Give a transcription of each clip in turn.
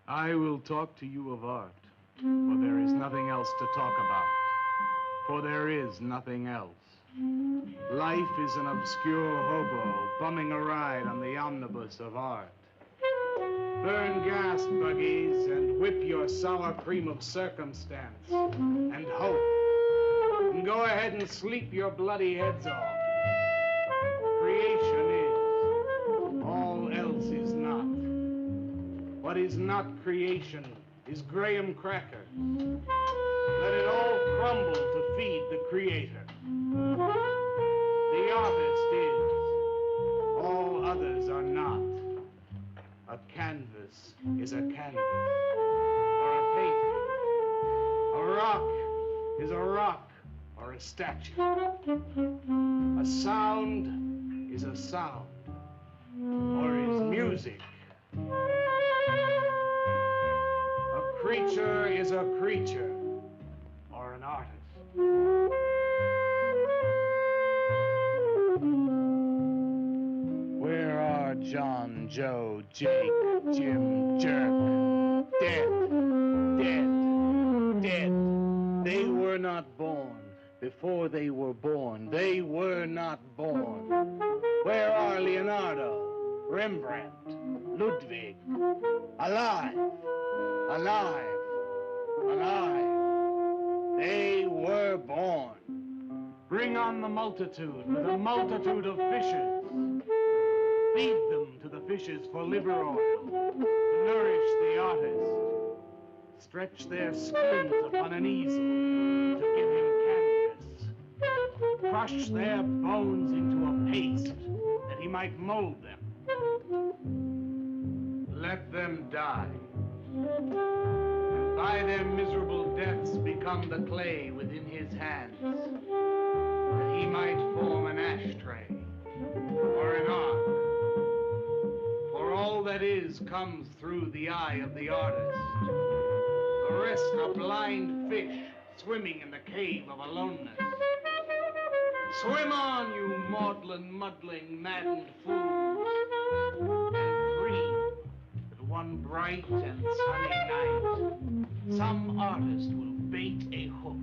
I will talk to you of art, for there is nothing else to talk about. For there is nothing else. Life is an obscure hobo bumming a ride on the omnibus of art. Burn gas, buggies, and whip your sour cream of circumstance and hope. And go ahead and sleep your bloody heads off. Creation is. All else is not. What is not creation is graham cracker. Let it all crumble to feed the creator. The artist is. All others are not. A canvas is a canvas, or a painting. A rock is a rock, or a statue. A sound is a sound, or is music. A creature is a creature, or an artist. Where are John, Joe, Jake, Jim, Jerk? Dead, dead, dead. They were not born. Before they were born, they were not born. Where are Leonardo, Rembrandt, Ludwig? Alive, alive, alive. They were born. Bring on the multitude with a multitude of fishes. Feed them to the fishes for liver oil, to nourish the artist. Stretch their skins upon an easel to give him canvas. Crush their bones into a paste that he might mold them. Let them die. And by their miserable deaths become the clay within his hands, that he might form an ashtray or an ark. For all that is comes through the eye of the artist. The rest are blind fish swimming in the cave of aloneness. Swim on, you maudlin, muddling, maddened fools, and dream that one bright and sunny night, some artist will bait a hook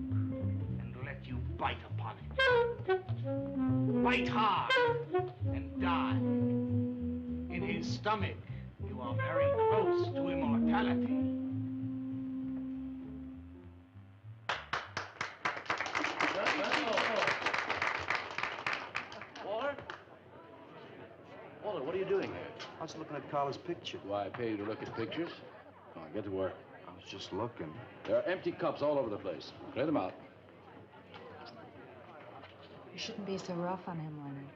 and let you bite upon it. Bite hard and die. In his stomach, you are very close to immortality. Walter? Walter, what are you doing here? I was looking at Carla's picture. Why, I pay you to look at pictures? Come on, get to work. I was just looking. There are empty cups all over the place. Clear them out. You shouldn't be so rough on him, Leonard.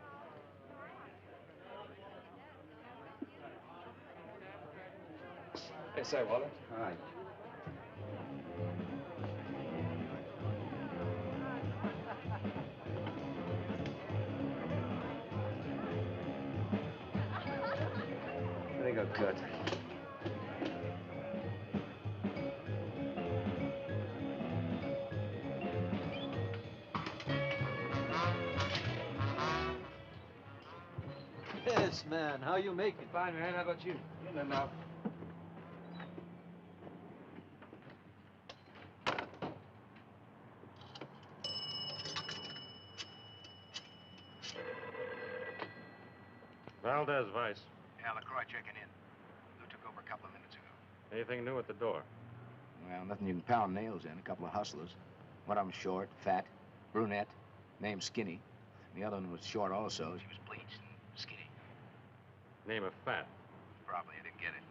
Hey, say, Walter. Hi. There you go, Kurt. Yes, man. How you making? Fine, man. How about you? In enough. Valdez, Vice. Yeah, LaCroix checking in. Lou took over a couple of minutes ago. Anything new at the door? Well, nothing you can pound nails in. A couple of hustlers. One of them short, fat, brunette, named Skinny. The other one was short also. She was bleached and skinny. Name of Fat. Probably. I didn't get it.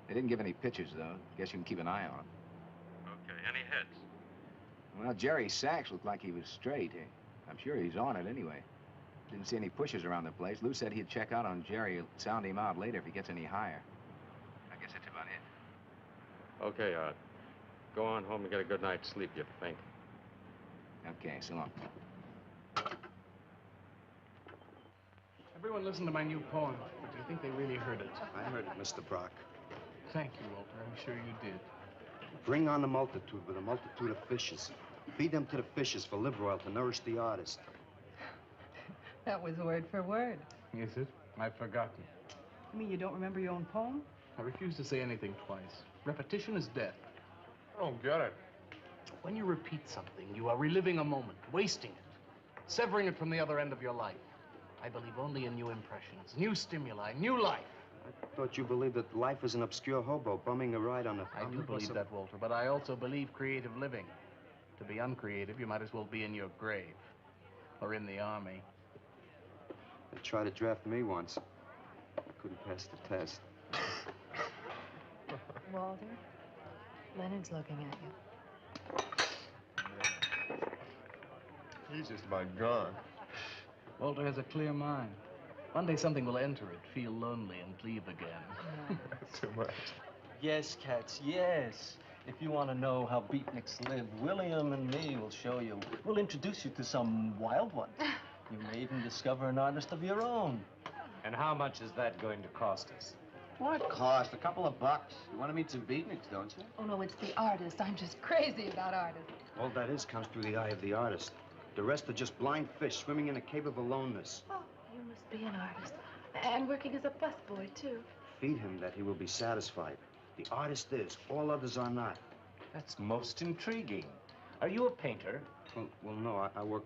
They didn't give any pictures, though. Guess you can keep an eye on them. Okay. Any heads? Well, Jerry Sachs looked like he was straight. I'm sure he's on it anyway. Didn't see any pushers around the place. Lou said he'd check out on Jerry. He'll sound him out later if he gets any higher. I guess that's about it. Okay, Art. Go on home and get a good night's sleep, you think. Okay, so long. Everyone listen to my new poem, but do you think they really heard it? I heard it, Mr. Brock. Thank you, Walter. I'm sure you did. Bring on the multitude with a multitude of fishes. Feed them to the fishes for liver oil to nourish the artist. That was word for word. Is it? I've forgotten. You mean you don't remember your own poem? I refuse to say anything twice. Repetition is death. I don't get it. When you repeat something, you are reliving a moment, wasting it, severing it from the other end of your life. I believe only in new impressions, new stimuli, new life. I thought you believed that life is an obscure hobo bumming a ride on a... I do believe that, Walter, but I also believe creative living. To be uncreative, you might as well be in your grave or in the army. They tried to draft me once. Couldn't pass the test. Walter, Leonard's looking at you. He's just about gone. Walter has a clear mind. One day something will enter it, feel lonely, and leave again. Too much. Yes, cats, yes. If you want to know how beatniks live, William and me will show you. We'll introduce you to some wild ones. You may even discover an artist of your own. And how much is that going to cost us? What cost? A couple of bucks. You want to meet some beatniks, don't you? Oh, no, it's the artist. I'm just crazy about artists. All that is comes through the eye of the artist. The rest are just blind fish swimming in a cave of aloneness. Oh, you must be an artist. And working as a busboy, too. Feed him that he will be satisfied. The artist is. All others are not. That's most intriguing. Are you a painter? Well, no, I work...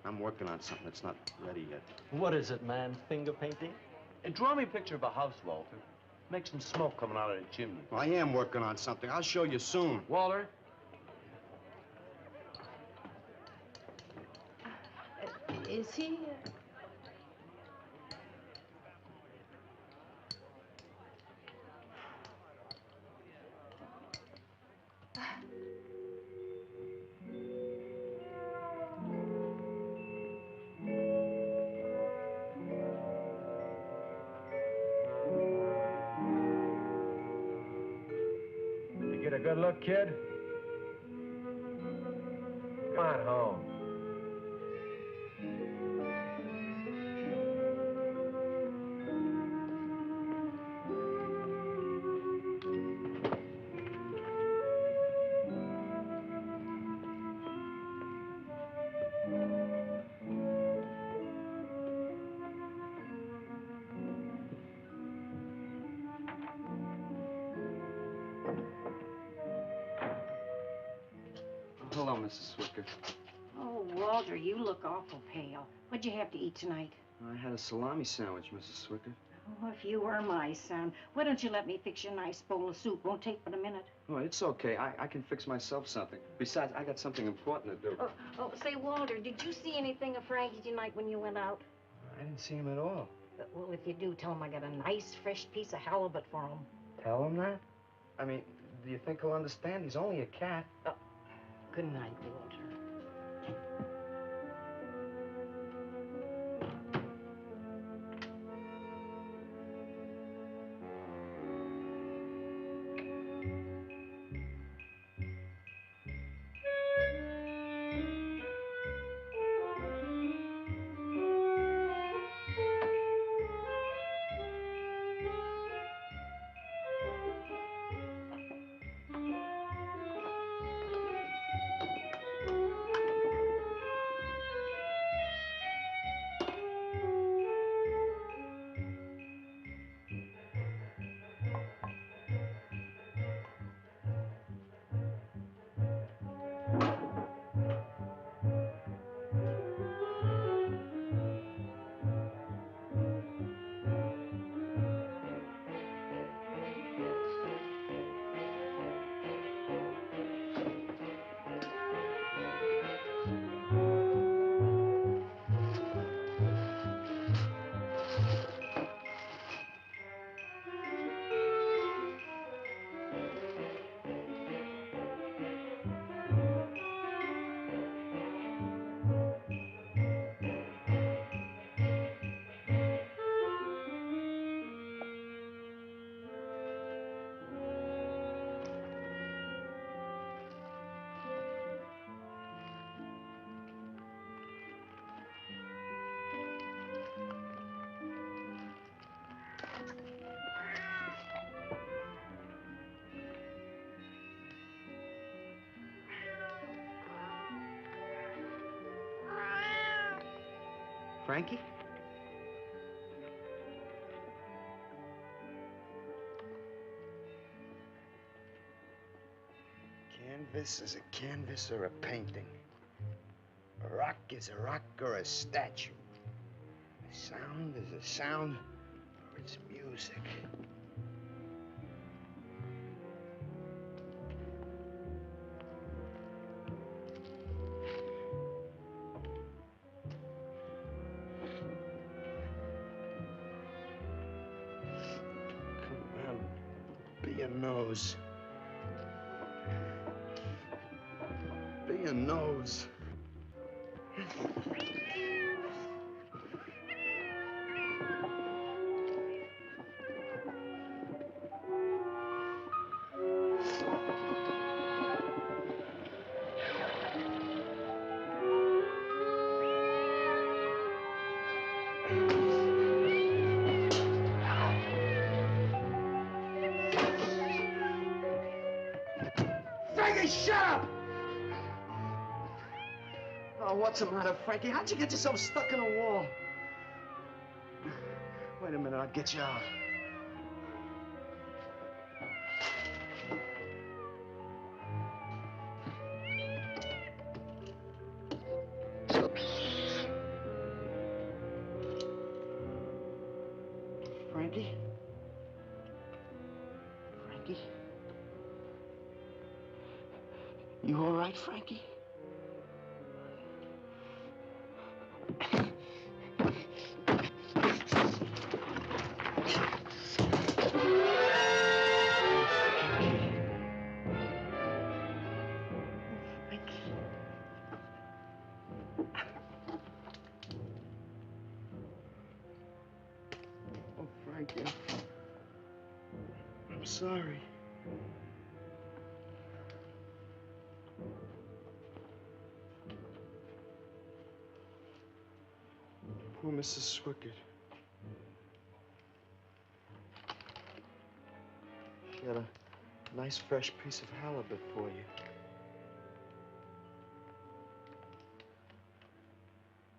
I'm working on something that's not ready yet. What is it, man? Finger painting? Draw me a picture of a house, Walter. Make some smoke coming out of the chimney. Well, I am working on something. I'll show you soon. Walter? Is he... You get a good look, kid? Come on home. Hello, Mrs. Swicker. Oh, Walter, you look awful pale. What'd you have to eat tonight? I had a salami sandwich, Mrs. Swicker. Oh, if you were my son, why don't you let me fix you a nice bowl of soup? Won't take but a minute. Oh, it's okay. I can fix myself something. Besides, I got something important to do. Say, Walter, did you see anything of Frankie tonight when you went out? I didn't see him at all. Well, if you do, tell him I got a nice, fresh piece of halibut for him. Tell him that? I mean, do you think he'll understand? He's only a cat. Good night, Walter. Frankie? canvas is a canvas or a painting. A rock is a rock or a statue. A sound is a sound or it's music. Come on, be a nose. Be a nose. Frankie, shut up! Oh, what's the matter, Frankie? How'd you get yourself stuck in a wall? Wait a minute, I'll get you out. Frankie? Frankie? You all right, Frankie? Oh, Frankie. I'm sorry. Poor Mrs. Swickard. She had a nice fresh piece of halibut for you.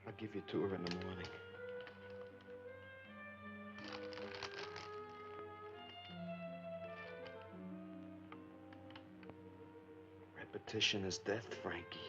I'll give you to her in the morning. Repetition is death, Frankie.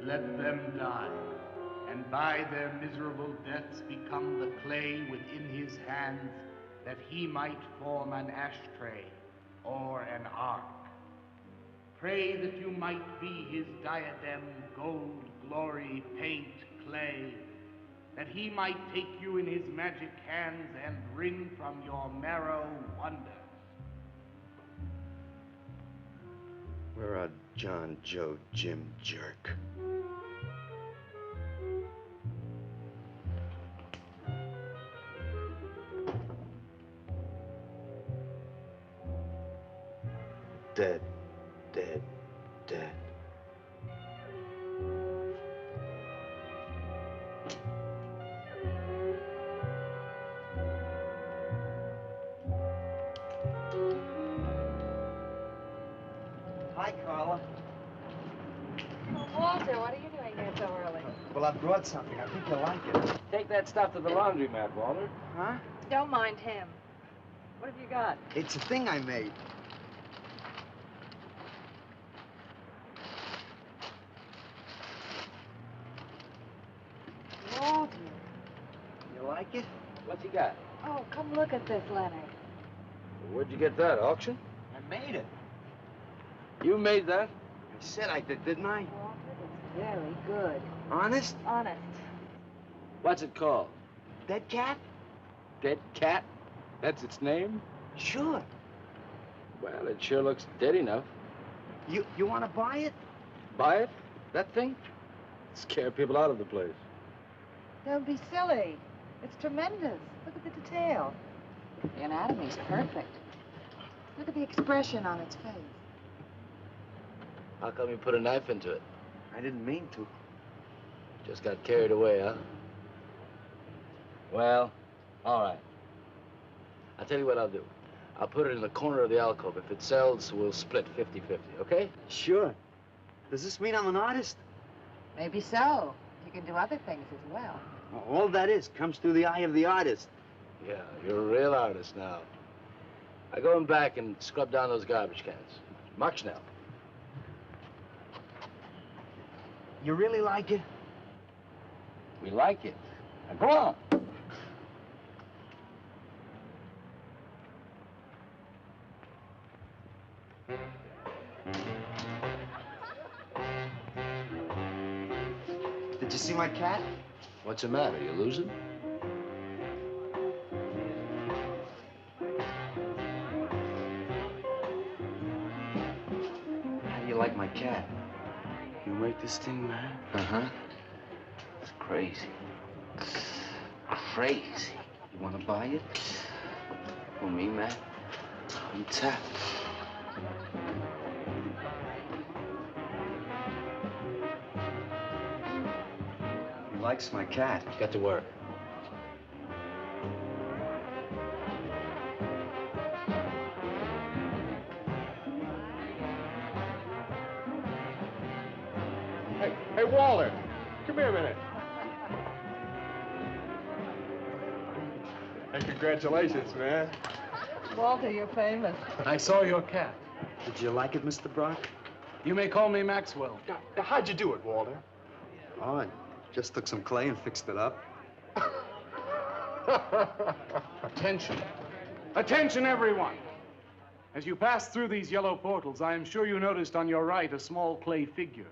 Let them die, and by their miserable deaths become the clay within his hands, that he might form an ashtray or an ark. Pray that you might be his diadem, gold, glory, paint, clay, that he might take you in his magic hands and wring from your marrow wonders. Where are John, Joe, Jim, Jerk? Dead, dead, dead. Hi, Carla. Oh, Walter, what are you doing here so early? Well, I brought something. I think you'll like it. Take that stuff to the laundromat, Walter. Huh? Don't mind him. What have you got? It's a thing I made. Walter. You like it? What's he got? Oh, come look at this, Leonard. Where'd you get that, auction? I made it. You made that? I said I did, didn't I? Walter, it's very good. Honest? Honest. What's it called? Dead cat? Dead cat? That's its name? Sure. Well, it sure looks dead enough. You want to buy it? Buy it? That thing? Scare people out of the place. Don't be silly. It's tremendous. Look at the detail. The anatomy's perfect. Look at the expression on its face. How come you put a knife into it? I didn't mean to. Just got carried away, huh? Well, all right. I'll tell you what I'll do. I'll put it in the corner of the alcove. If it sells, we'll split 50-50, okay? Sure. Does this mean I'm an artist? Maybe so. You can do other things as well. All that is comes through the eye of the artist. Yeah, you're a real artist now. I go in back and scrub down those garbage cans. Mark Schnell. You really like it? We like it. Now go on. Did you see my cat? What's the matter? You losing? How do you like my cat? You make this thing, man? Uh-huh. It's crazy. Crazy. You want to buy it? For me, man? I'm tapped. He likes my cat. Get to work. Hey, Walter, come here a minute. Hey, congratulations, man. Walter, you're famous. I saw your cat. Did you like it, Mr. Brock? You may call me Maxwell. Now, how'd you do it, Walter? Oh, I just took some clay and fixed it up. Attention. Attention, everyone. As you pass through these yellow portals, I am sure you noticed on your right a small clay figure,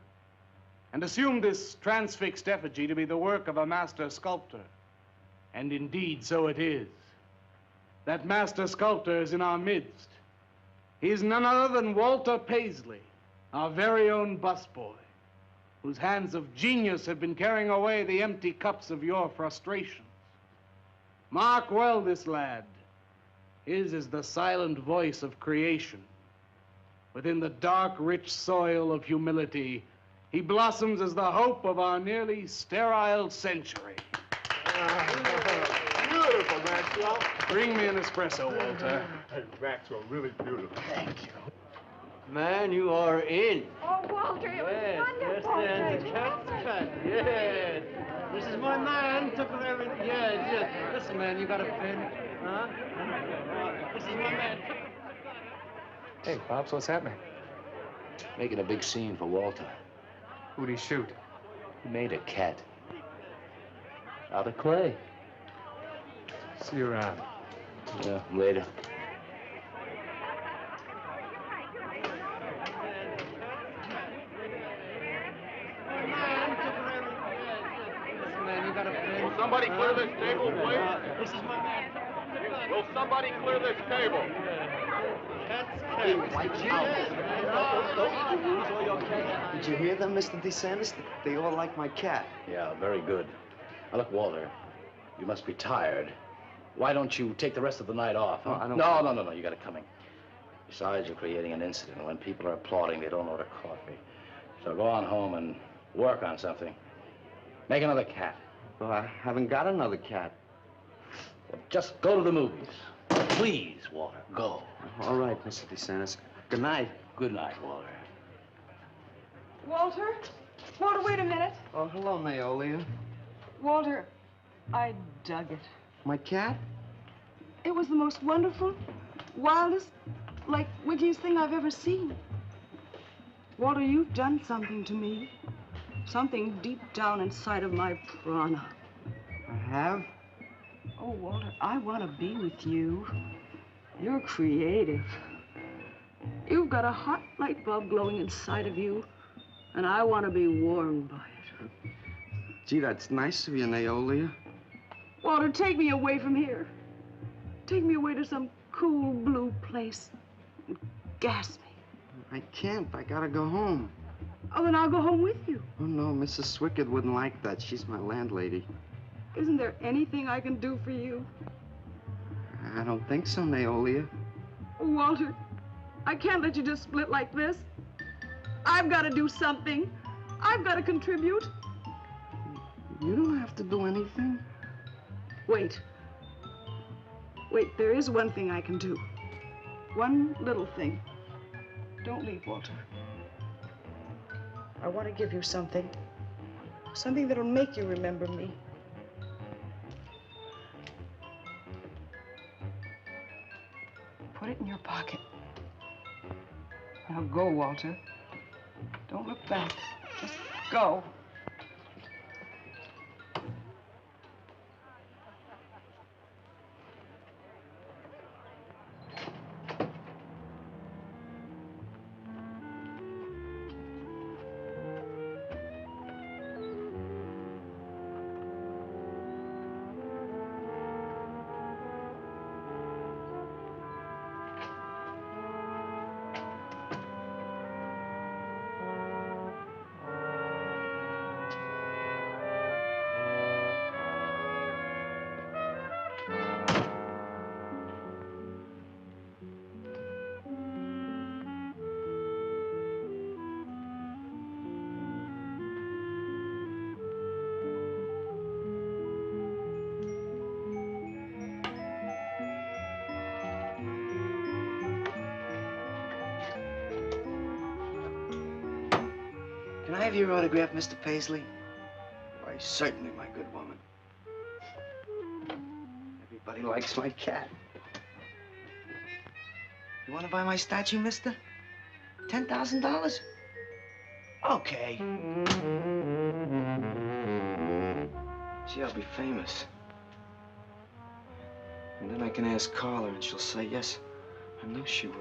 and assumed this transfixed effigy to be the work of a master sculptor. And indeed, so it is. That master sculptor is in our midst. He is none other than Walter Paisley, our very own busboy, whose hands of genius have been carrying away the empty cups of your frustrations. Mark well this lad. His is the silent voice of creation. Within the dark, rich soil of humility, he blossoms as the hope of our nearly sterile century. Beautiful, Maxwell. Bring me an espresso, Walter. Hey, Maxwell, really beautiful. Thank you. Man, you are in. Oh, Walter, it was wonderful. Yes, the cat's cut. Yes. This is my man. Took her everything. Yes, yes. Listen, man, you got a pen? Huh? This is my man. Hey, Pops, what's happening? Making a big scene for Walter. Who'd he shoot? He made a cat. Out of clay. See you around. Yeah, later. Will somebody clear this table, please? This is my man. Will somebody clear this table? Did you hear them, Mr. DeSantis? They all like my cat. Yeah, very good. Now, look, Walter, you must be tired. Why don't you take the rest of the night off? Huh? Oh, I don't... No, you got it coming. Besides, you're creating an incident. When people are applauding, they don't order coffee. So go on home and work on something. Make another cat. Well, I haven't got another cat. Well, just go to the movies. Please, Walter, go. All right, Mr. DeSantis. Good night. Good night, Walter. Walter? Walter, wait a minute. Oh, hello, Naolia. Walter, I dug it. My cat? It was the most wonderful, wildest, like, wittiest thing I've ever seen. Walter, you've done something to me. Something deep down inside of my prana. I have? Oh, Walter, I want to be with you. You're creative. You've got a hot light bulb glowing inside of you, and I want to be warmed by it. Gee, that's nice of you, Naolia. Walter, take me away from here. Take me away to some cool blue place. Gas me. I can't. I gotta go home. Oh, then I'll go home with you. Oh, no, Mrs. Swickard wouldn't like that. She's my landlady. Isn't there anything I can do for you? I don't think so, Naolia. Oh, Walter, I can't let you just split like this. I've got to do something. I've got to contribute. You don't have to do anything. Wait. Wait, there is one thing I can do. One little thing. Don't leave, Walter. I want to give you something. Something that'll make you remember me. Put it in your pocket. Now go, Walter. Don't look back. Just go. Can I have your autograph, Mr. Paisley? Why, certainly, my good woman. Everybody likes my cat. You want to buy my statue, mister? $10,000? Okay. Gee, I'll be famous. And then I can ask Carla, and she'll say yes. I know she will.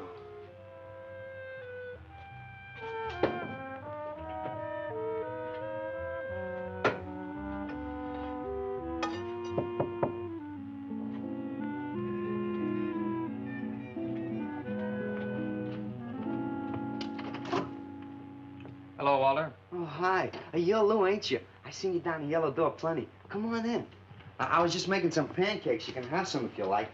Hello, Walter. Oh, hi. You're Lou, ain't you? I seen you down the yellow door plenty. Come on in. I was just making some pancakes. You can have some if you like.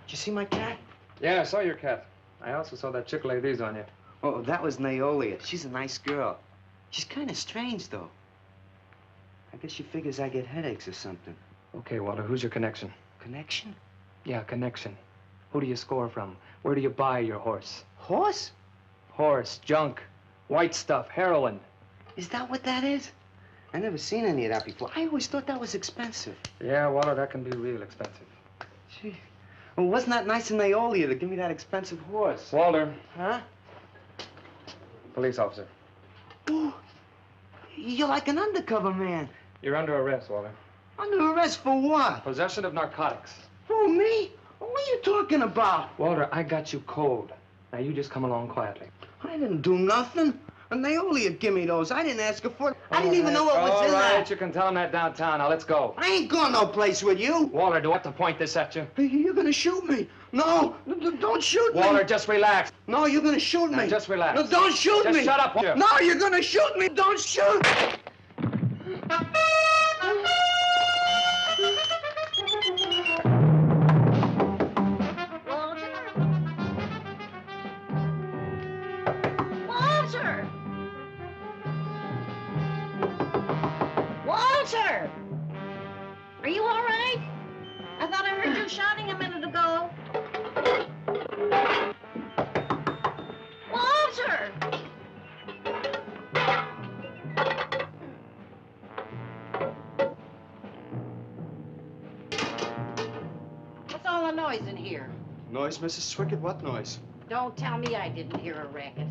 Did you see my cat? Yeah, I saw your cat. I also saw that chick lay these on you. Oh, that was Naolia. She's a nice girl. She's kind of strange, though. I guess she figures I get headaches or something. Okay, Walter, who's your connection? Connection? Yeah, connection. Who do you score from? Where do you buy your horse? Horse? Horse, junk, white stuff, heroin. Is that what that is? I never seen any of that before. I always thought that was expensive. Yeah, Walter, that can be real expensive. Gee. Well, wasn't that nice of Naolia to give me that expensive horse? Walter. Huh? Police officer. Oh, you're like an undercover man. You're under arrest, Walter. Under arrest for what? Possession of narcotics. For me? What are you talking about? Walter, I got you cold. Now you just come along quietly. I didn't do nothing. And Naolia give me those. I didn't ask her for it. I didn't even know what was in there. All right, you can tell him that downtown. Now, let's go. I ain't going no place with you. Walter, do I have to point this at you? You're gonna shoot me. No, don't shoot me. Walter, just relax. No, you're gonna shoot me. Now, just relax. No, don't shoot me. Just shut up, Walter. No, you're gonna shoot me. Don't shoot. Walter! Are you all right? I thought I heard you shouting a minute ago. Walter! What's all the noise in here? Noise, Mrs. Swickard? What noise? Don't tell me I didn't hear a racket.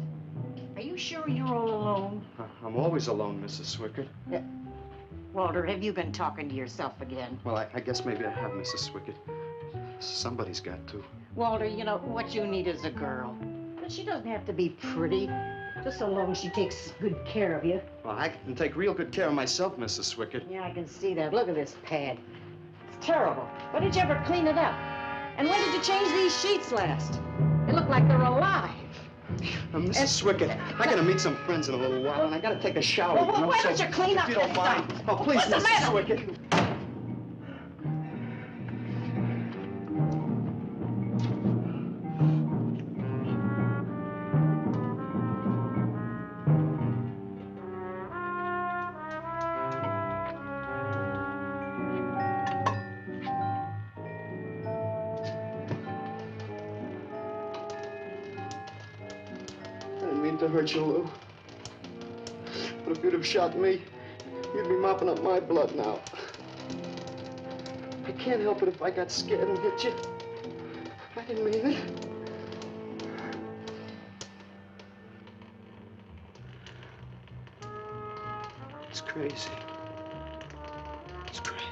Are you sure you're all alone? I'm always alone, Mrs. Swickard. Walter, have you been talking to yourself again? Well, I guess maybe I have, Mrs. Swickard. Somebody's got to. Walter, you know, what you need is a girl. But she doesn't have to be pretty. Just so long as she takes good care of you. Well, I can take real good care of myself, Mrs. Swickett. Yeah, I can see that. Look at this pad. It's terrible. When did you ever clean it up? And when did you change these sheets last? They look like they're alive. Mrs. Swickett, I gotta meet some friends in a little while, and I gotta take a shower. Well, why don't you clean up if you don't this mind. stuff? Oh, please, What's the Mrs. matter? Swickett. To hurt you, Lou. But if you'd have shot me, you'd be mopping up my blood now. I can't help it if I got scared and hit you. I didn't mean it. It's crazy. It's crazy.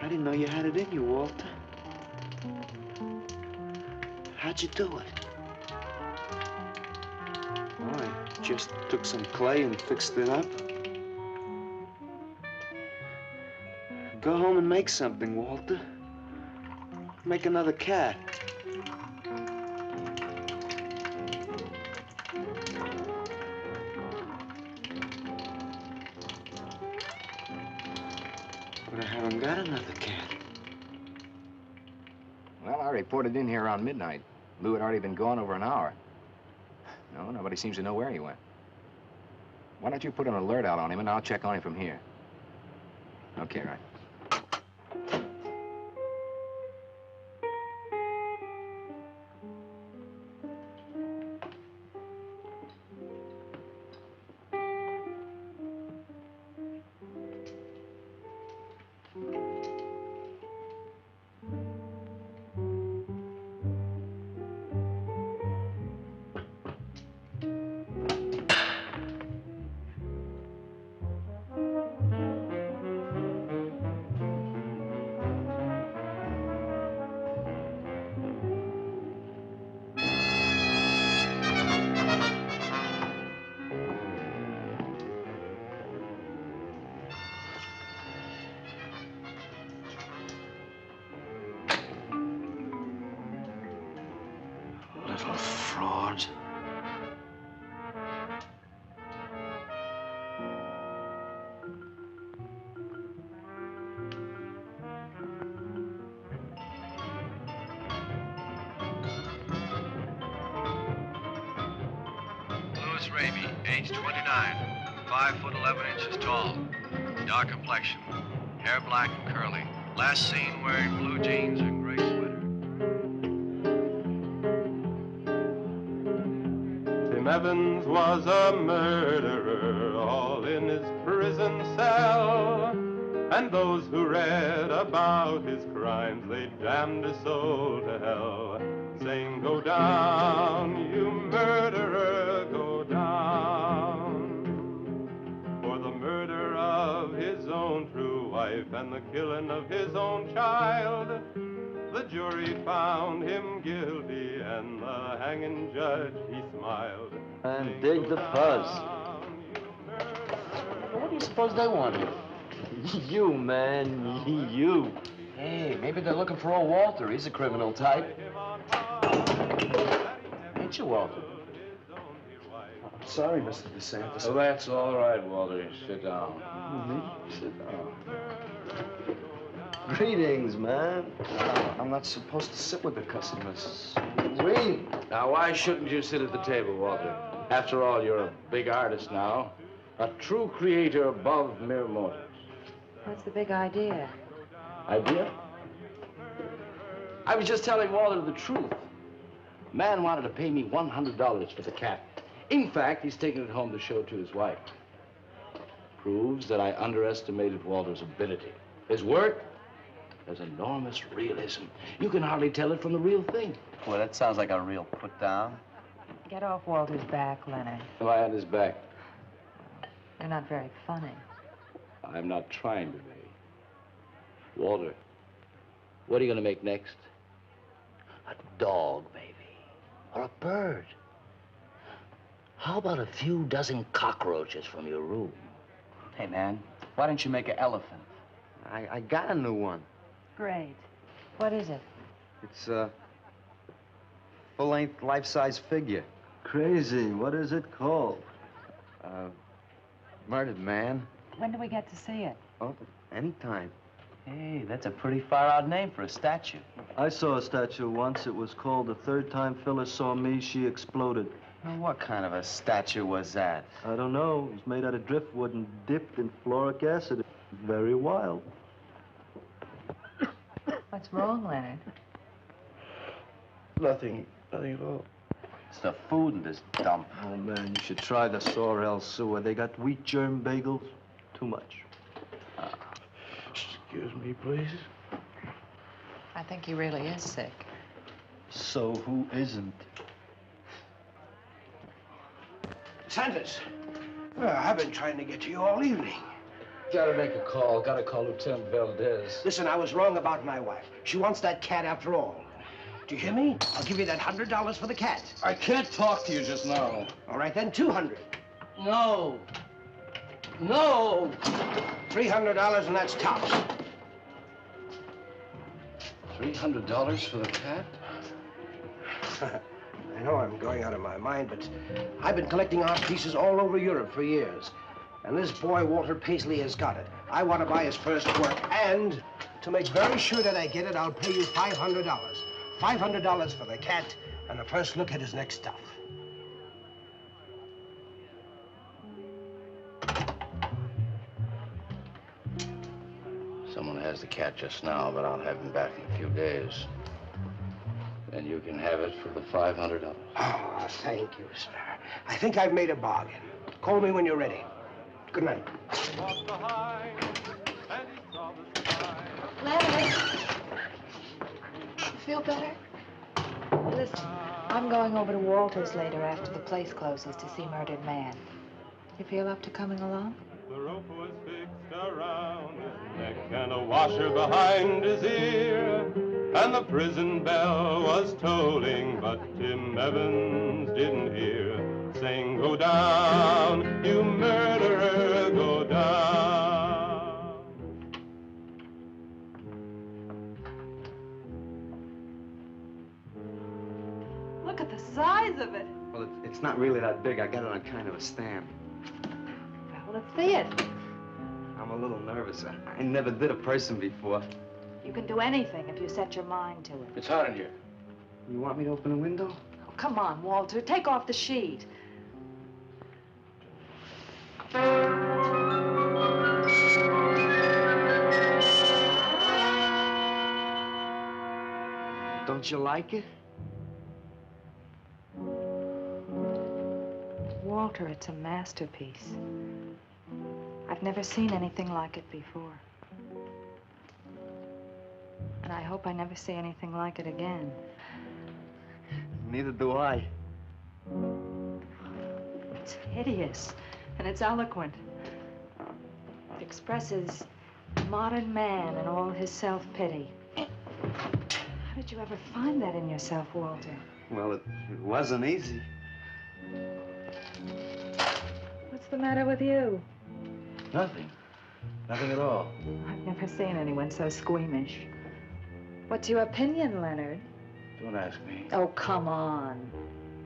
I didn't know you had it in you, Walter. How'd you do it? Well, I just took some clay and fixed it up. Go home and make something, Walter. Make another cat. But I haven't got another cat. Well, I reported in here around midnight. Lou had already been gone over an hour. No, nobody seems to know where he went. Why don't you put an alert out on him, and I'll check on him from here. Okay, right. Little fraud. Louis Raby, age 29, 5 foot 11 inches tall, dark complexion, hair black and curly. Last seen wearing blue jeans and gray sweater. Tim Evans was a murderer, all in his prison cell. And those who read about his crimes, they damned his soul to hell, saying, "Go down, you murderer, go down." For the murder of his own true wife and the killing of his own child, the jury found him guilty, and the hanging judge, he smiled. And dig the fuzz. What do you suppose they wanted? You, man, you. Hey, maybe they're looking for old Walter. He's a criminal type. Ain't you, Walter? Sorry, Mr. DeSantis. Oh, that's all right, Walter. Sit down. Sit down. Greetings, man. I'm not supposed to sit with the customers. Wait. Now, why shouldn't you sit at the table, Walter? After all, you're a big artist now. A true creator above mere mortals. What's the big idea? Idea? I was just telling Walter the truth. A man wanted to pay me $100 for the cat. In fact, he's taking it home to show to his wife. Proves that I underestimated Walter's ability. His work has enormous realism. You can hardly tell it from the real thing. Well, that sounds like a real put down. Get off Walter's back, Leonard. Am I on his back? You're not very funny. I'm not trying to be. Walter, what are you going to make next? A dog, baby. or a bird? How about a few dozen cockroaches from your room? Hey, man, why don't you make an elephant? I got a new one. Great. What is it? It's a full-length, life-size figure. Crazy. What is it called? Murdered man. When do we get to see it? Oh, anytime. Hey, that's a pretty far-out name for a statue. I saw a statue once. It was called The Third Time Phyllis Saw Me, She Exploded. Now, what kind of a statue was that? I don't know. It was made out of driftwood and dipped in fluoric acid. Very wild. What's wrong, Leonard? Nothing at all. It's the food in this dump. Oh, man, you should try the Sorrel sewer. They got wheat germ bagels. Too much. Excuse me, please. I think he really is sick. So who isn't? Sanders, I've been trying to get to you all evening. Gotta make a call. Gotta call Lieutenant Valdez. Listen, I was wrong about my wife. She wants that cat after all. Do you hear me? I'll give you that $100 for the cat. I can't talk to you just now. All right, then, 200. No. No. $300, and that's tops. $300 for the cat? I know I'm going out of my mind, but I've been collecting art pieces all over Europe for years. And this boy, Walter Paisley, has got it. I want to buy his first work, and to make very sure that I get it, I'll pay you $500. $500 for the cat, and the first look at his next stuff. Someone has the cat just now, but I'll have him back in a few days. Then you can have it for the $500. Oh, thank you, sir. I think I've made a bargain. Call me when you're ready. Good night. Leonard. You feel better? Listen, I'm going over to Walter's later after the place closes to see Murdered Man. You feel up to coming along? The rope was fixed around his neck and a washer behind his ear, and the prison bell was tolling, but Tim Evans didn't hear. Saying, go down, you murderer, go down. Look at the size of it. Well, it's not really that big. I got it on kind of a stand. Well, let's see it. I'm a little nervous. I never did a person before. You can do anything if you set your mind to it. It's hot in here. You want me to open the window? Oh, come on, Walter. Take off the sheet. Don't you like it? Walter, it's a masterpiece. I've never seen anything like it before. And I hope I never see anything like it again. Neither do I. It's hideous, and it's eloquent. It expresses modern man and all his self-pity. How did you ever find that in yourself, Walter? Well, it wasn't easy. What's the matter with you? Nothing. Nothing at all. I've never seen anyone so squeamish. What's your opinion, Leonard? Don't ask me. Oh, come on.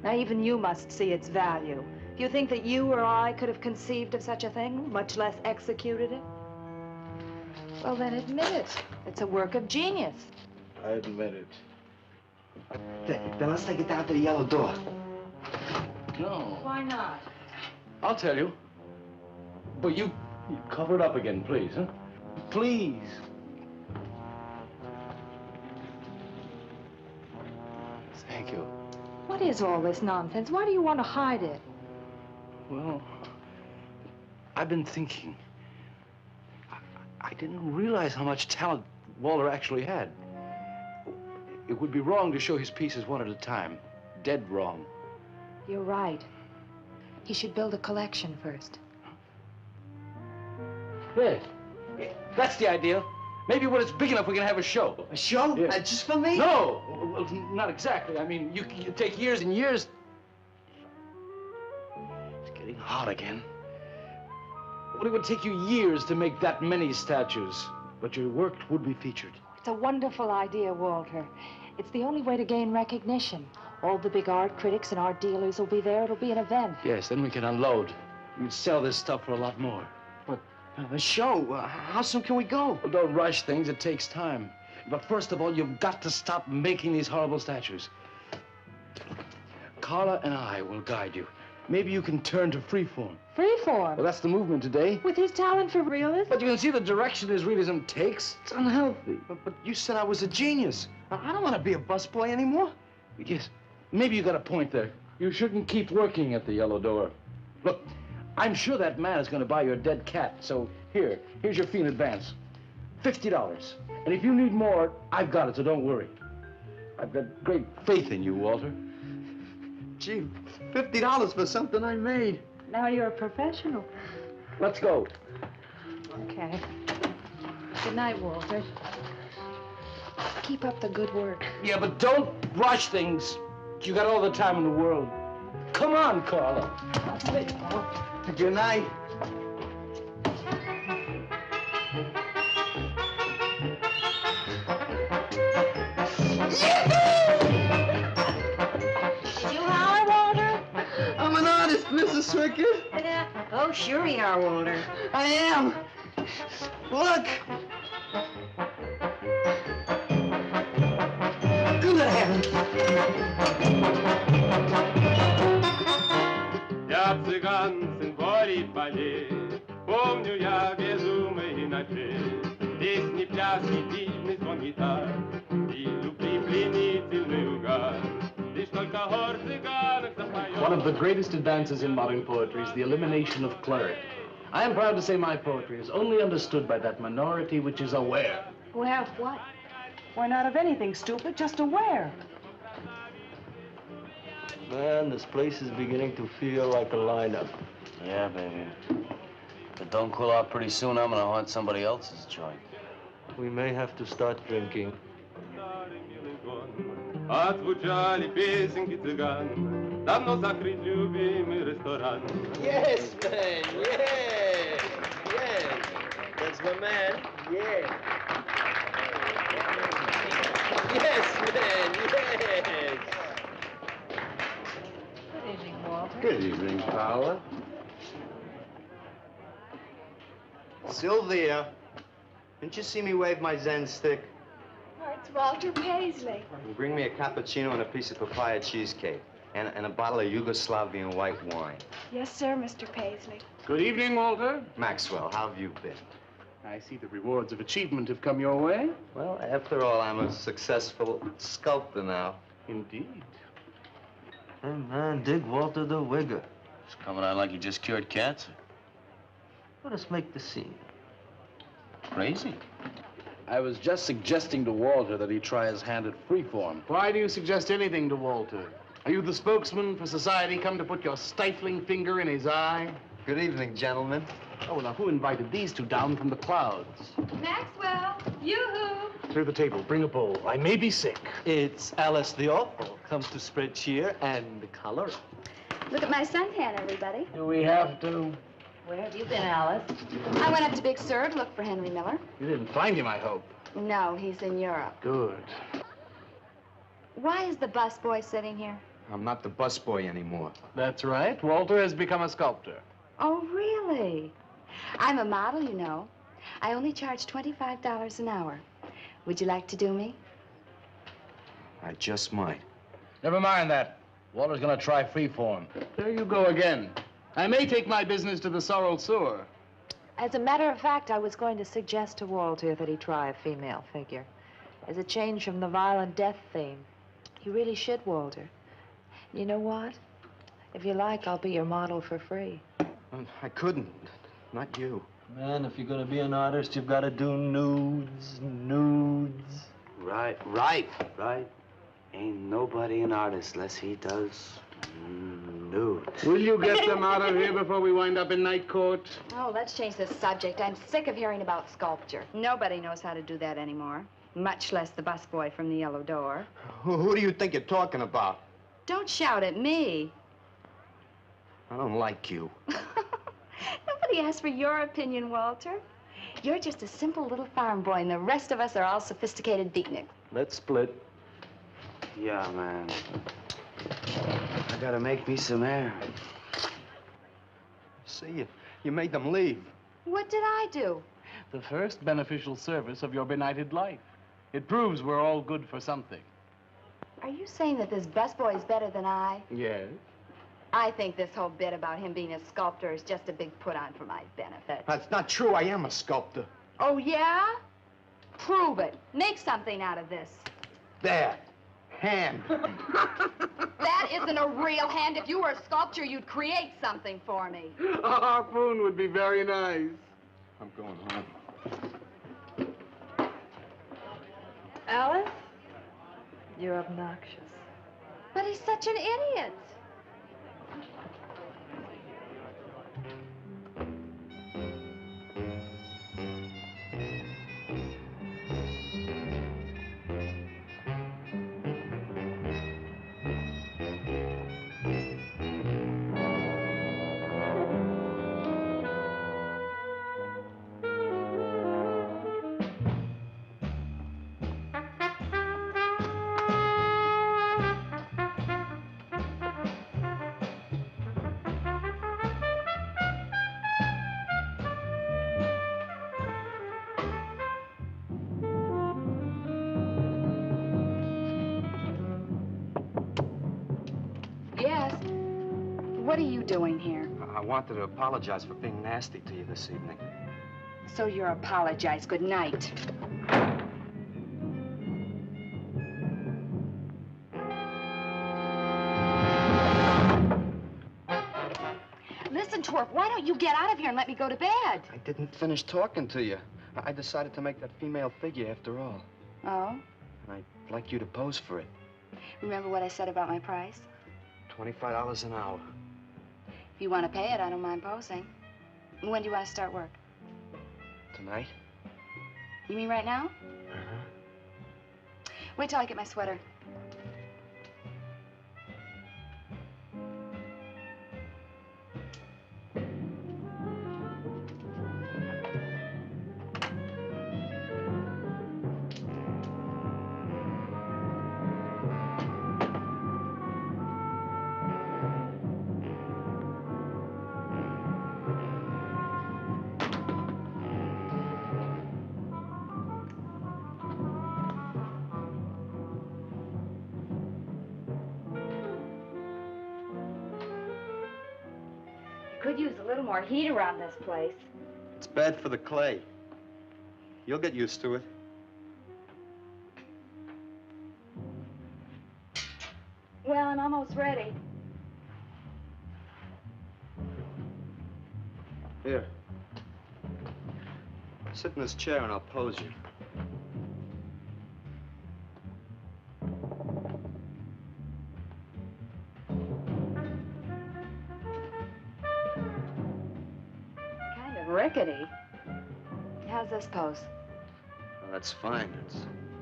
Now, even you must see its value. You think that you or I could have conceived of such a thing, much less executed it? Well, then admit it. It's a work of genius. I admit it. Then let's take it down to the yellow door. No. Why not? I'll tell you. But you cover it up again, please, huh? Please. Thank you. What is all this nonsense? Why do you want to hide it? Well, I've been thinking. I didn't realize how much talent Walter actually had. It would be wrong to show his pieces one at a time. Dead wrong. You're right. He should build a collection first. There. That's the idea. Maybe when it's big enough, we can have a show. A show? Yeah. Just for me? No, well, not exactly. I mean, you take years and years. It's getting hot again. Well, it would take you years to make that many statues, but your work would be featured. It's a wonderful idea, Walter. It's the only way to gain recognition. All the big art critics and art dealers will be there. It'll be an event. Yes, then we can unload. We'd sell this stuff for a lot more. But the show, how soon can we go? Well, don't rush things. It takes time. But first of all, you've got to stop making these horrible statues. Carla and I will guide you. Maybe you can turn to freeform. Freeform? Well, that's the movement today. With his talent for realism? But you can see the direction his realism takes. It's unhealthy. But you said I was a genius. I don't want to be a busboy anymore. Yes, maybe you got a point there. You shouldn't keep working at the Yellow Door. Look, I'm sure that man is going to buy your dead cat. So here's your fee in advance. $50. And if you need more, I've got it, so don't worry. I've got great faith in you, Walter. Gee, $50 for something I made. Now you're a professional. Let's go. Okay. Good night, Walter. Keep up the good work. Yeah, but don't rush things. You got all the time in the world. Come on, Carla. Good night. Did you holler, Walter? I'm an artist, Mrs. Swickett. Oh, sure you are, Walter. I am. Look. Good heavens. Я цыган, сын полей полей, помню я безумные ночи, песни, пляски, дивный звон гитар и любви пленительный угар. Лишь только хор цыганок запоет. One of the greatest advances in modern poetry is the elimination of clarity. I am proud to say my poetry is only understood by that minority which is aware. Aware of what? Why, not of anything, stupid, just aware. Man, this place is beginning to feel like a lineup. Yeah, baby. If it don't cool out pretty soon, I'm gonna haunt somebody else's joint. We may have to start drinking. Отзвучали песенки цыган, давно закрыт любимый ресторан. Yes, man, yeah. Yeah. That's my man, yeah. Yes, man, yes. Good evening, Walter. Good evening, Paula. Sylvia, didn't you see me wave my Zen stick? Oh, it's Walter Paisley. Bring me a cappuccino and a piece of papaya cheesecake. And a bottle of Yugoslavian white wine. Yes, sir, Mr. Paisley. Good evening, Walter. Maxwell, how have you been? I see the rewards of achievement have come your way. Well, after all, I'm a successful sculptor now. Indeed. Hey, man, dig Walter the Wigger. It's coming out like he just cured cancer. Let us make the scene. Crazy. I was just suggesting to Walter that he try his hand at freeform. Why do you suggest anything to Walter? Are you the spokesman for society come to put your stifling finger in his eye? Good evening, gentlemen. Oh, now who invited these two down from the clouds? Maxwell, yoo-hoo. Clear the table, bring a bowl. I may be sick. It's Alice the Awful. Comes to spread cheer and color. Look at my suntan, everybody. Do we have to? Where have you been, Alice? I went up to Big Sur to look for Henry Miller. You didn't find him, I hope. No, he's in Europe. Good. Why is the busboy sitting here? I'm not the busboy anymore. That's right. Walter has become a sculptor. Oh, really? I'm a model, you know. I only charge $25 an hour. Would you like to do me? I just might. Never mind that. Walter's gonna try freeform. There you go again. I may take my business to the Sorrel Sewer. As a matter of fact, I was going to suggest to Walter that he try a female figure. As a change from the violent death theme. He really should, Walter. You know what? If you like, I'll be your model for free. I couldn't. Not you. Man, if you're gonna be an artist, you've got to do nudes. Right. Ain't nobody an artist unless he does Newt. Will you get them out of here before we wind up in night court? Oh, let's change the subject. I'm sick of hearing about sculpture. Nobody knows how to do that anymore, much less the busboy from the Yellow Door. Who do you think you're talking about? Don't shout at me. I don't like you. Nobody asked for your opinion, Walter. You're just a simple little farm boy, and the rest of us are all sophisticated beatniks. Let's split. Yeah, man. I gotta make me some air. See, you made them leave. What did I do? The first beneficial service of your benighted life. It proves we're all good for something. Are you saying that this busboy is better than I? Yes. I think this whole bit about him being a sculptor is just a big put-on for my benefit. That's not true. I am a sculptor. Oh, yeah? Prove it. Make something out of this. There. Hand. That isn't a real hand. If you were a sculptor, you'd create something for me. A harpoon would be very nice. I'm going home. Alice? You're obnoxious. But he's such an idiot. Yes. What are you doing here? I wanted to apologize for being nasty to you this evening. So you're apologize. Good night. Listen, Twerp, why don't you get out of here and let me go to bed? I didn't finish talking to you. I decided to make that female figure after all. Oh? And I'd like you to pose for it. Remember what I said about my price? $25 an hour. If you want to pay it, I don't mind posing. When do you want to start work? Tonight? You mean right now? Uh-huh. Wait till I get my sweater. Could use a little more heat around this place. It's bad for the clay. You'll get used to it. Well, I'm almost ready. Here. Sit in this chair and I'll pose you. Kind of rickety. How's this pose? Oh, that's fine. It's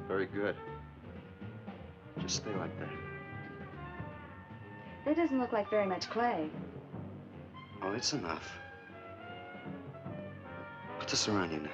very good. Just stay like that. That doesn't look like very much clay. Oh, it's enough. Put this around your neck.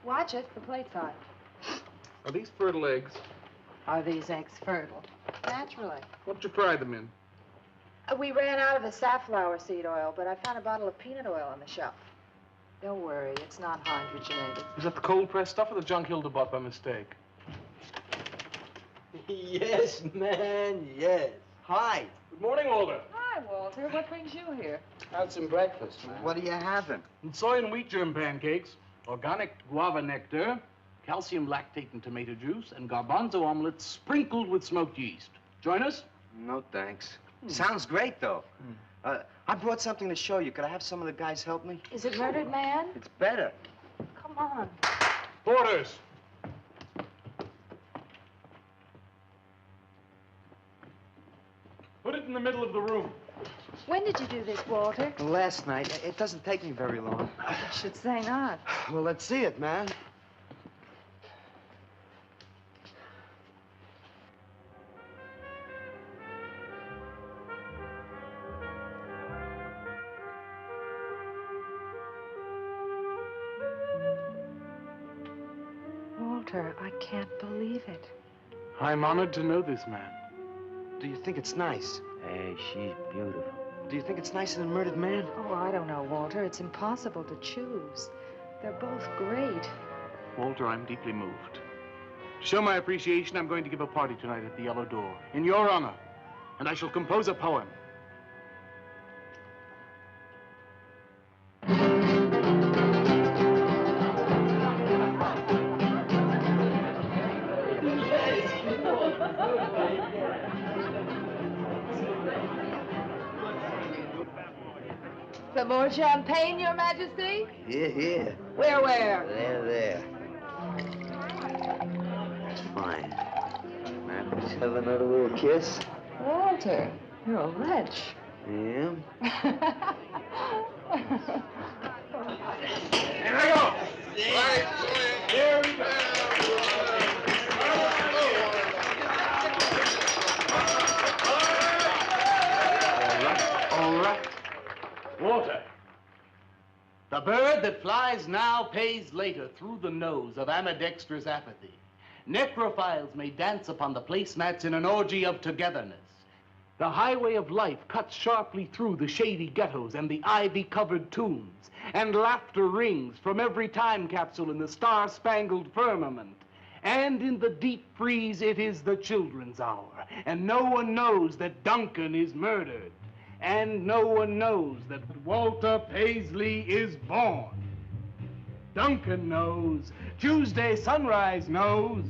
Watch it, the plate's hot. Are these fertile eggs? Are these eggs fertile? Naturally. What'd you fry them in? We ran out of the safflower seed oil, but I found a bottle of peanut oil on the shelf. Don't worry, it's not hydrogenated. Is that the cold-pressed stuff or the junk Hilda bought by mistake? Yes, man, yes. Hi. Good morning, Walter. Hi, Walter. What brings you here? Had some breakfast. What are you having? Soy and wheat germ pancakes, organic guava nectar, calcium lactate and tomato juice, and garbanzo omelets sprinkled with smoked yeast. Join us? No, thanks. Sounds great, though. I brought something to show you. Could I have some of the guys help me? Is it Murdered Man? It's better. Come on. Porters. Put it in the middle of the room. When did you do this, Walter? Last night. It doesn't take me very long. I should say not. Well, let's see it, man. Walter, I can't believe it. I'm honored to know this man. Do you think it's nice? Hey, she's beautiful. Do you think it's nicer than Murdered Man? Oh, I don't know, Walter. It's impossible to choose. They're both great. Walter, I'm deeply moved. To show my appreciation, I'm going to give a party tonight at the Yellow Door, in your honor. And I shall compose a poem. Some more champagne, Your Majesty? Here. Where? There. That's fine. Man, let's have another little kiss. Walter, you're a wretch. Yeah? Here I go! Here we go! All right. Walter. The bird that flies now pays later through the nose of ambidextrous apathy. Necrophiles may dance upon the placemats in an orgy of togetherness. The highway of life cuts sharply through the shady ghettos and the ivy-covered tombs, and laughter rings from every time capsule in the star-spangled firmament. And in the deep freeze, it is the children's hour, and no one knows that Duncan is murdered. And no one knows that Walter Paisley is born. Duncan knows. Tuesday Sunrise knows.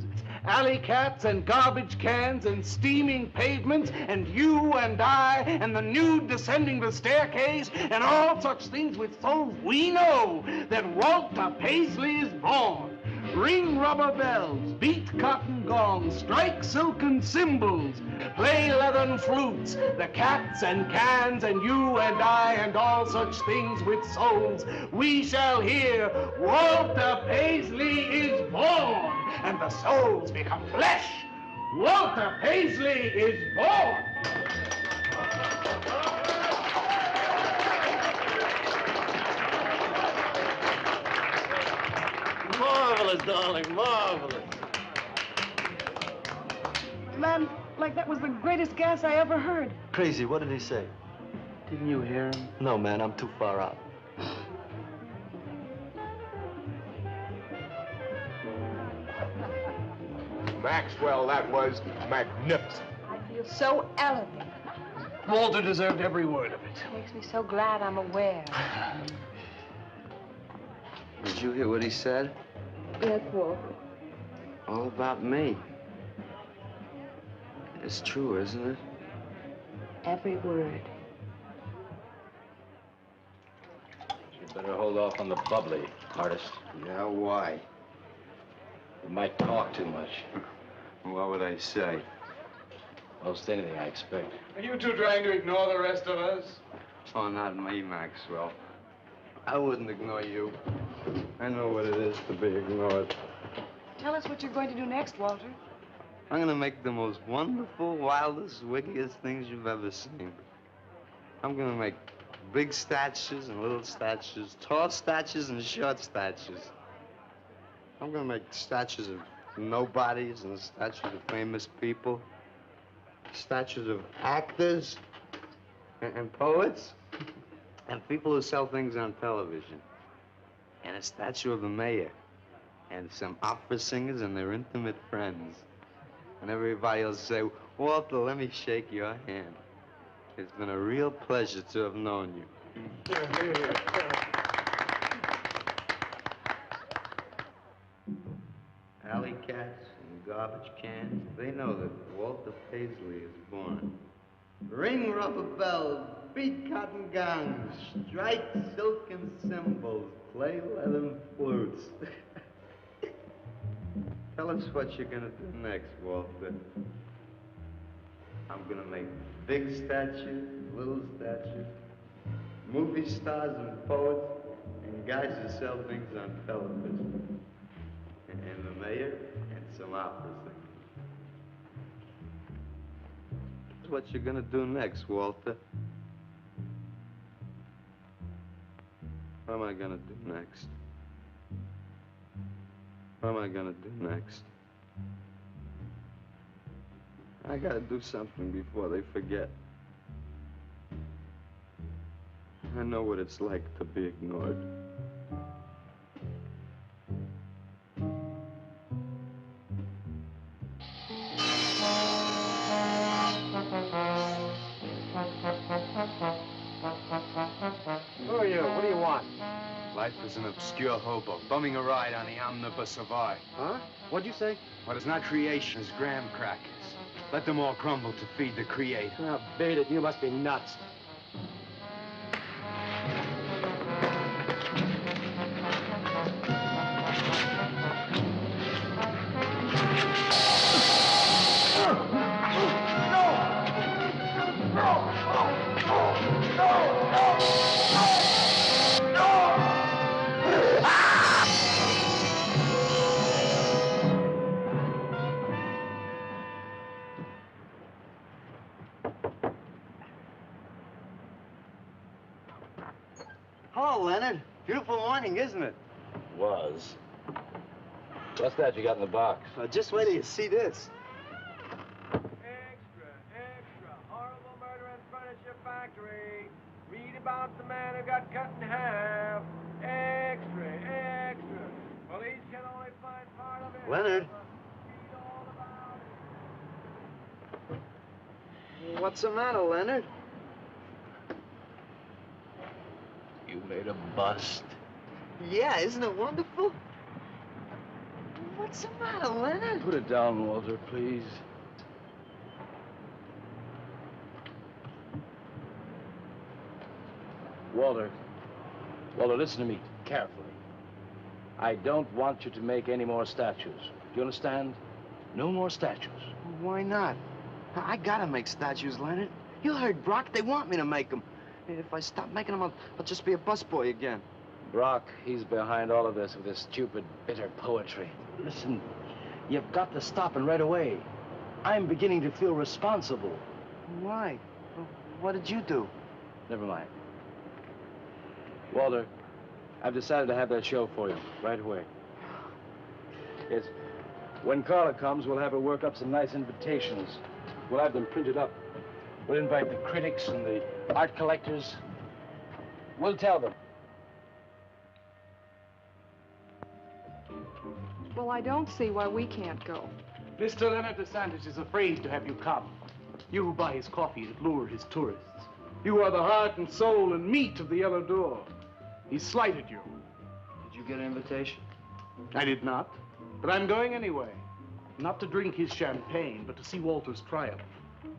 Alley cats and garbage cans and steaming pavements and you and I and the nude descending the staircase and all such things with souls, we know that Walter Paisley is born. Ring rubber bells, beat cotton gongs, strike silken cymbals, play leathern flutes, the cats and cans and you and I and all such things with souls. We shall hear Walter Paisley is born, and the souls become flesh. Walter Paisley is born. Marvelous, darling, marvelous. Man, like that was the greatest gas I ever heard. Crazy, what did he say? Didn't you hear him? No, man, I'm too far out. Maxwell, that was magnificent. I feel so elegant. Walter deserved every word of it. Makes me so glad I'm aware. Did you hear what he said? Yes, Walter. All about me. It's true, isn't it? Every word. You better hold off on the bubbly, artist. Yeah, why? You might talk too much. What would I say? Most anything, I expect. Are you two trying to ignore the rest of us? Oh, not me, Maxwell. I wouldn't ignore you. I know what it is to be ignored. Tell us what you're going to do next, Walter. I'm gonna make the most wonderful, wildest, wickedest things you've ever seen. I'm gonna make big statues and little statues, tall statues and short statues. I'm gonna make statues of nobodies and statues of famous people, statues of actors and poets and people who sell things on television, and a statue of the mayor and some opera singers and their intimate friends. And everybody will say, Walter, let me shake your hand. It's been a real pleasure to have known you. Alley cats and garbage cans, they know that Walter Paisley is born. Ring rubber bells, beat cotton gongs, strike silken cymbals, play leathern flutes. Tell us what you're gonna do next, Walter. I'm gonna make big statues, little statues, movie stars and poets, and guys who sell things on television. And the mayor and some opera singers. That's what you're gonna do next, Walter. What am I gonna do next? What am I gonna do next? I gotta do something before they forget. I know what it's like to be ignored. Who are you? What do you want? Life is an obscure hobo, bumming a ride on the omnibus of art. Huh? What'd you say? What is not creation is graham crackers. Let them all crumble to feed the creator. Oh, beat it. You must be nuts. Hello, Leonard. Beautiful morning, isn't it? Was. What's that you got in the box? Just wait till you see this. Horrible murder in furniture factory. Read about the man who got cut in half. Extra, extra. Police can only find part of it. Leonard. What's the matter, Leonard? You made a bust. Yeah, isn't it wonderful? What's the matter, Leonard? Put it down, Walter, please. Walter, listen to me carefully. I don't want you to make any more statues. Do you understand? No more statues. Why not? I gotta make statues, Leonard. You heard Brock. They want me to make them. If I stop making them, I'll just be a busboy again. Brock, he's behind all of this with his stupid, bitter poetry. Listen, you've got to stop and right away. I'm beginning to feel responsible. Why? What did you do? Never mind. Walter, I've decided to have that show for you right away. Yes. When Carla comes, we'll have her work up some nice invitations. We'll have them printed up. We'll invite the critics and the art collectors. We'll tell them. Well, I don't see why we can't go. Mr. Leonard DeSantis is afraid to have you come. You who buy his coffee that lure his tourists. You are the heart and soul and meat of the Yellow Door. He slighted you. Did you get an invitation? I did not, but I'm going anyway. Not to drink his champagne, but to see Walter's triumph.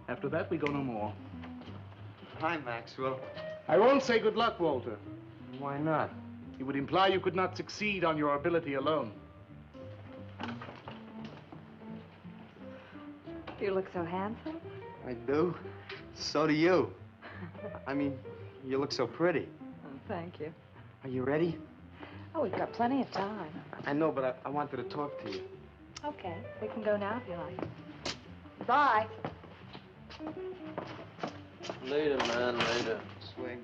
After that, we go no more. Hi, Maxwell. I won't say good luck, Walter. Why not? It would imply you could not succeed on your ability alone. You look so handsome. I do. So do you. I mean, you look so pretty. Oh, thank you. Are you ready? Oh, we've got plenty of time. I know, but I wanted to talk to you. Okay, we can go now if you like. Bye. Later, man, later. Swing.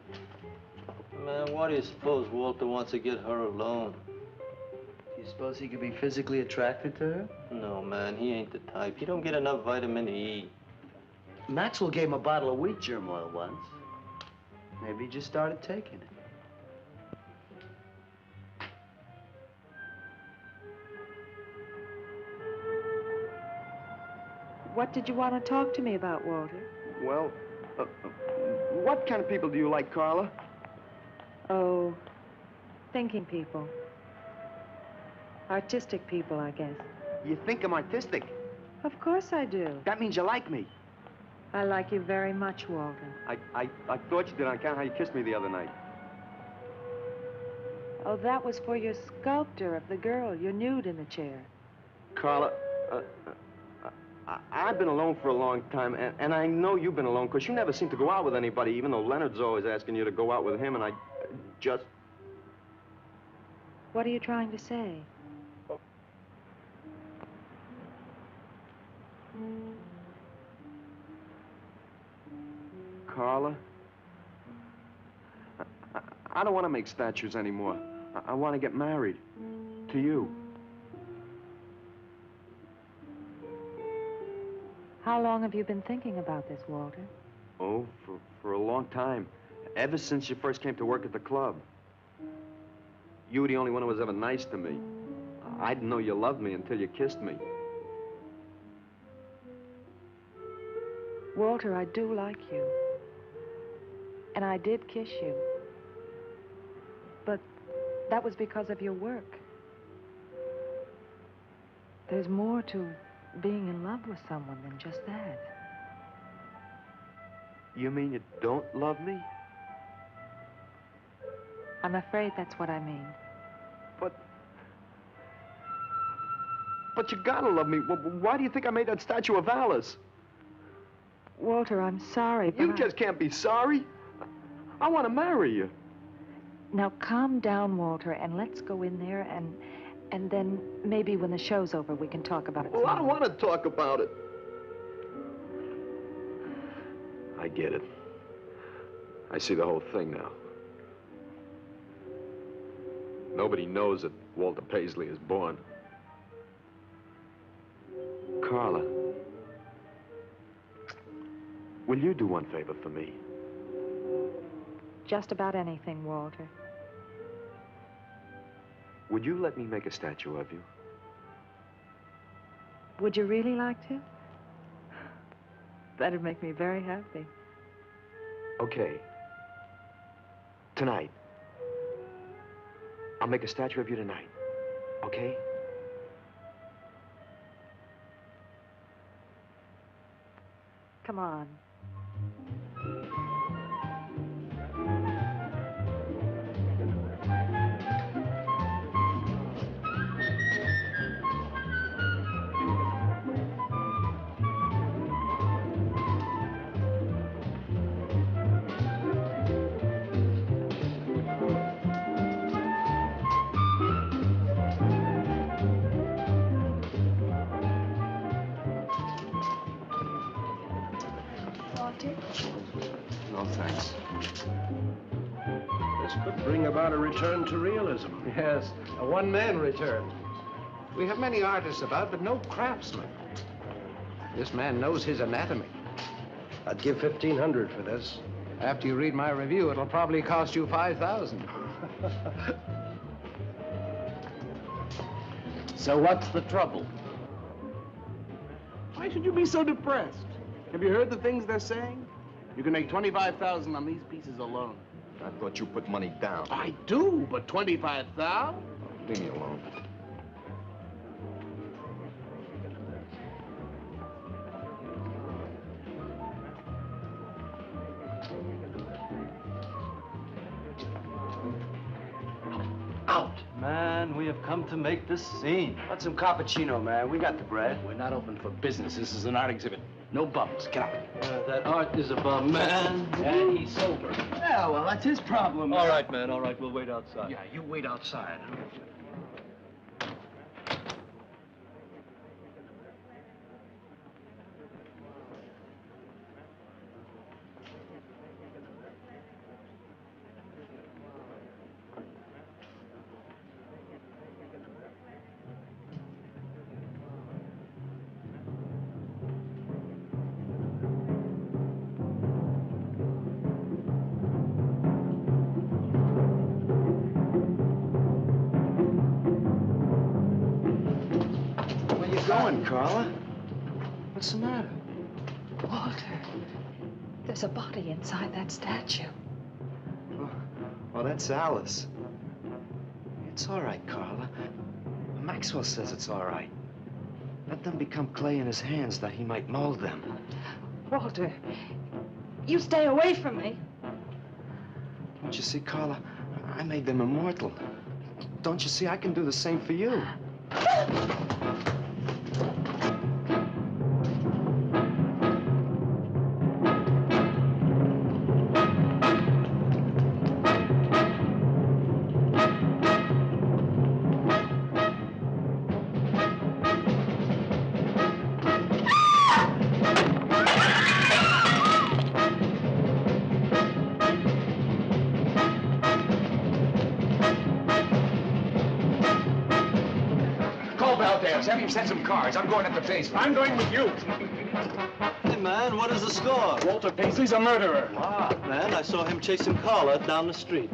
Man, why do you suppose Walter wants to get her alone? Do you suppose he could be physically attracted to her? No, man, he ain't the type. He don't get enough vitamin E. Maxwell gave him a bottle of wheat germ oil once. Maybe he just started taking it. What did you want to talk to me about, Walter? Well, What kind of people do you like, Carla? Oh, thinking people. Artistic people, I guess. You think I'm artistic? Of course I do. That means you like me. I like you very much, Walter. I thought you did on account of how you kissed me the other night. Oh, that was for your sculptor of the girl, your nude in the chair. Carla, I've been alone for a long time, and I know you've been alone, because you never seem to go out with anybody, even though Leonard's always asking you to go out with him, and I just... What are you trying to say? Carla, I don't want to make statues anymore. I want to get married. To you. How long have you been thinking about this, Walter? Oh, for a long time. Ever since you first came to work at the club. You were the only one who was ever nice to me. I didn't know you loved me until you kissed me. Walter, I do like you. And I did kiss you. But that was because of your work. There's more to being in love with someone than just that. You mean you don't love me? I'm afraid that's what I mean. But you gotta love me. Why do you think I made that statue of Alice? Walter, I'm sorry, but You just can't be sorry. I want to marry you. Now, calm down, Walter, and let's go in there and then maybe when the show's over, we can talk about it. Well, I don't want to talk about it. I get it. I see the whole thing now. Nobody knows that Walter Paisley is born. Carla, will you do one favor for me? Just about anything, Walter. Would you let me make a statue of you? Would you really like to? That'd make me very happy. Okay. Tonight. I'll make a statue of you tonight. Okay? Come on. No, thanks. This could bring about a return to realism. Yes, a one-man return. We have many artists about, but no craftsmen. This man knows his anatomy. I'd give $1,500 for this. After you read my review, it'll probably cost you $5,000. So what's the trouble? Why should you be so depressed? Have you heard the things they're saying? You can make $25,000 on these pieces alone. I thought you put money down. I do, but $25,000? Leave me alone. Out. Man, we have come to make this scene. Want some cappuccino, man? We got the bread. We're not open for business. This is an art exhibit. No bums. Get out. That art is a bum, man. And he's sober. Yeah, well, that's his problem. All right, man, all right. We'll wait outside. Yeah, you wait outside. Where you going, Carla? What's the matter? Walter, There's a body inside that statue. Oh, that's Alice. It's all right, Carla. Maxwell says it's all right. Let them become clay in his hands that he might mold them. Walter, you stay away from me. Don't you see, Carla? I made them immortal. Don't you see? I can do the same for you. Have him send some cars. I'm going up the basement. I'm going with you. Hey, man, what is the score? Walter Paisley's a murderer. Ah, man, I saw him chasing Carla down the street.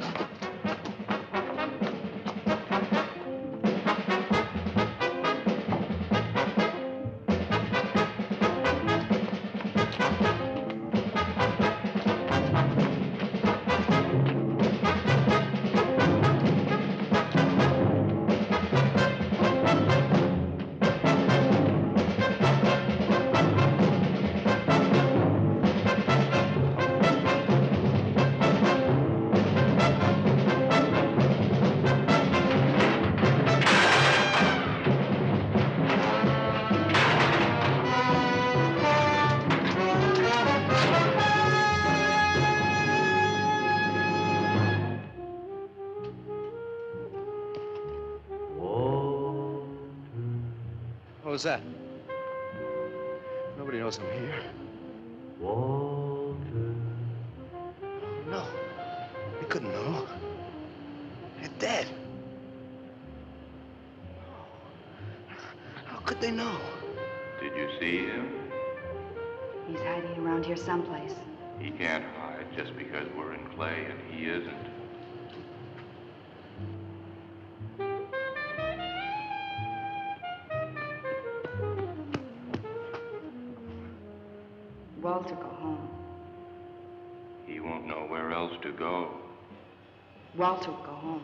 What was that? Nobody knows I'm here. Walter. No. They couldn't know. They're dead. How could they know? Did you see him? He's hiding around here someplace. He can't hide just because we're in clay and he isn't. Walter, go home. He won't know where else to go. Walter, go home.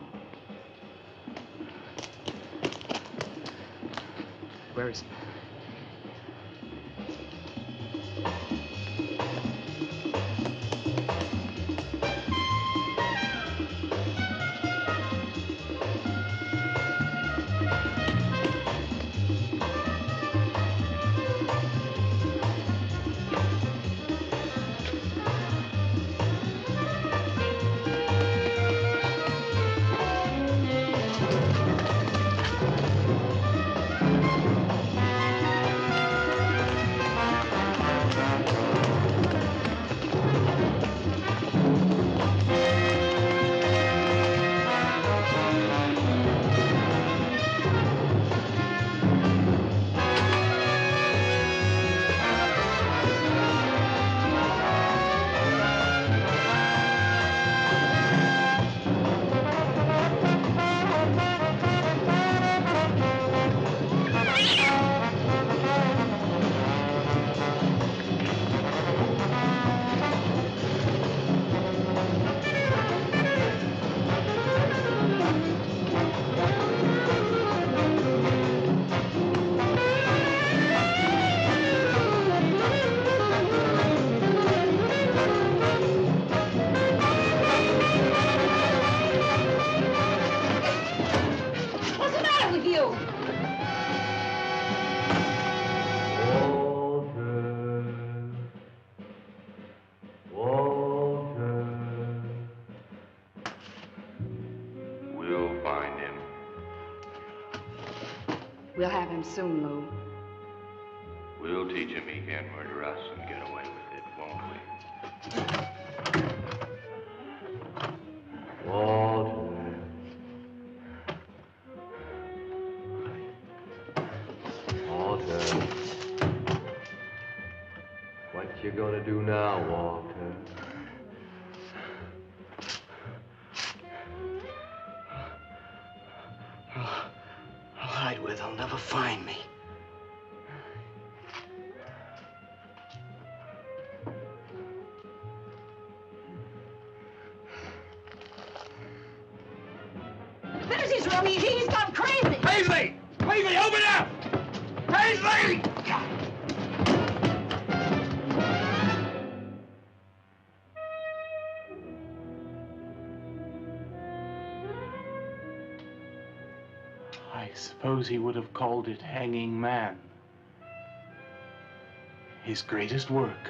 Where is he? We'll have him soon, Lou. We'll teach him he can't murder us and get away with it, won't we? Walter. Walter. What you gonna do now, Walter? I'll hide where they'll never find me. Paisley's real easy. He's gone crazy. Paisley! Paisley, open up! Paisley! I suppose he would have called it Hanging Man. His greatest work.